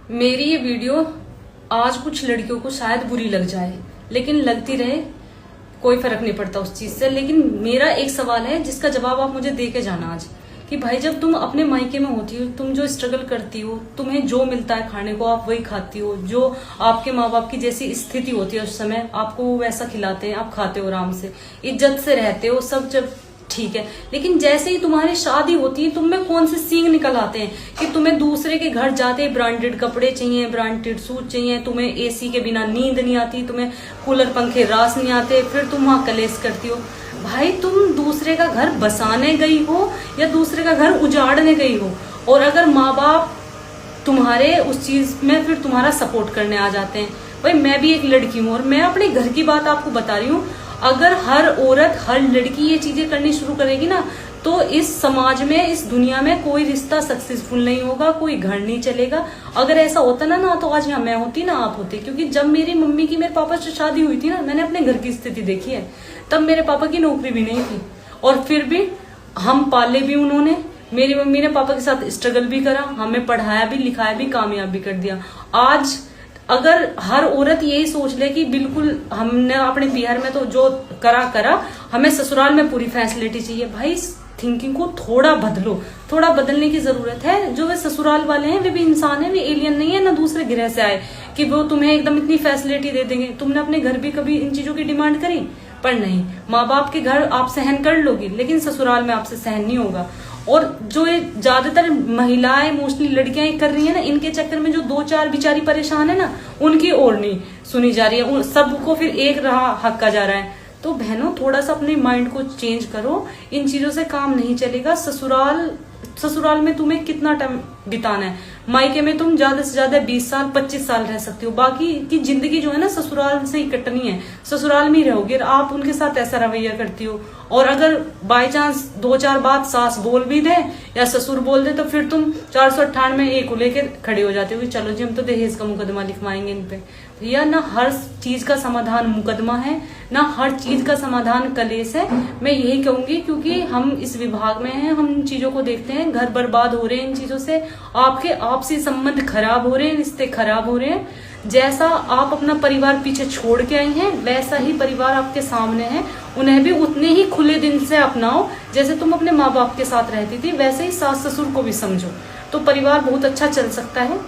मेरी ये वीडियो आज कुछ लड़कियों को शायद बुरी लग जाए, लेकिन लगती रहे, कोई फर्क नहीं पड़ता उस चीज से। लेकिन मेरा एक सवाल है जिसका जवाब आप मुझे दे के जाना आज, कि भाई जब तुम अपने मायके में होती हो, तुम जो स्ट्रगल करती हो, तुम्हें जो मिलता है खाने को आप वही खाती हो, जो आपके माँ बाप की जैसी स्थिति होती है उस समय आपको वो वैसा खिलाते हैं, आप खाते हो, आराम से इज्जत से रहते हो, सब जब ठीक है। लेकिन जैसे ही तुम्हारी शादी होती है, तुम में कौन से सींग निकल आते हैं कि तुम्हें दूसरे के घर जाते ब्रांडेड कपड़े चाहिए, ब्रांडेड सूट चाहिए, तुम्हें एसी के बिना नींद नहीं आती, तुम्हें कूलर पंखे रास नहीं आते, फिर तुम वहां कलेश करती हो। भाई तुम दूसरे का घर बसाने गई हो या दूसरे का घर उजाड़ने गई हो, और अगर माँ बाप तुम्हारे उस चीज में फिर तुम्हारा सपोर्ट करने आ जाते हैं। भाई मैं भी एक लड़की हूँ और मैं अपने घर की बात आपको बता रही हूँ। अगर हर औरत, हर लड़की ये चीजें करनी शुरू करेगी ना, तो इस समाज में, इस दुनिया में कोई रिश्ता सक्सेसफुल नहीं होगा, कोई घर नहीं चलेगा। अगर ऐसा होता ना तो आज यहाँ मैं होती ना आप होते। क्योंकि जब मेरी मम्मी की मेरे पापा से शादी हुई थी ना, मैंने अपने घर की स्थिति देखी है। तब मेरे पापा की नौकरी भी नहीं थी और फिर भी हम पाले भी उन्होंने। मेरी मम्मी ने पापा के साथ स्ट्रगल भी करा, हमें पढ़ाया भी, लिखाया भी, कामयाब भी कर दिया। आज अगर हर औरत यही सोच ले कि बिल्कुल हमने अपने बिहार में तो जो करा, हमें ससुराल में पूरी फैसिलिटी चाहिए, भाई थिंकिंग को थोड़ा बदलो, थोड़ा बदलने की जरूरत है। जो वे ससुराल वाले हैं वे भी इंसान है, वे एलियन नहीं है, ना दूसरे ग्रह से आए कि वो तुम्हें एकदम इतनी फैसिलिटी दे देंगे। तुमने अपने घर भी कभी इन चीजों की डिमांड करी? पर नहीं। माँ बाप के घर आप सहन कर लोगी, लेकिन ससुराल में आपसे सहन नहीं होगा। और जो ये ज्यादातर महिलाएं, मोस्टली लड़कियां कर रही है ना, इनके चक्कर में जो दो चार बेचारी परेशान है ना, उनकी ओर नहीं सुनी जा रही है, सबको फिर एक राह हक्का जा रहा है। तो बहनों थोड़ा सा अपने माइंड को चेंज करो, इन चीजों से काम नहीं चलेगा। ससुराल में तुम्हें कितना टाइम बिताना है, मायके में तुम ज्यादा से ज्यादा 20 साल 25 साल रह सकती हो, बाकी की जिंदगी जो है ना ससुराल से ही कटनी है, ससुराल में ही रहोगे। और आप उनके साथ ऐसा रवैया करती हो, और अगर बाय चांस दो चार बात सास बोल भी दे या ससुर बोल दे, तो फिर तुम 498 को लेकर खड़े हो जाते हो कि चलो जी हम तो दहेज का मुकदमा लिखवाएंगे इन पे। भैया ना हर चीज का समाधान मुकदमा है, ना हर चीज का समाधान कलेश है। मैं यही कहूंगी, क्योंकि हम इस विभाग में हैं, हम इन चीजों को देखते हैं, घर बर्बाद हो रहे हैं इन चीजों से, आपके आपसी संबंध खराब हो रहे हैं, रिश्ते खराब हो रहे हैं। जैसा आप अपना परिवार पीछे छोड़ के आई हैं, वैसा ही परिवार आपके सामने है, उन्हें भी उतने ही खुले दिल से अपनाओ जैसे तुम अपने माँ बाप के साथ रहती थी, वैसे ही सास ससुर को भी समझो, तो परिवार बहुत अच्छा चल सकता है।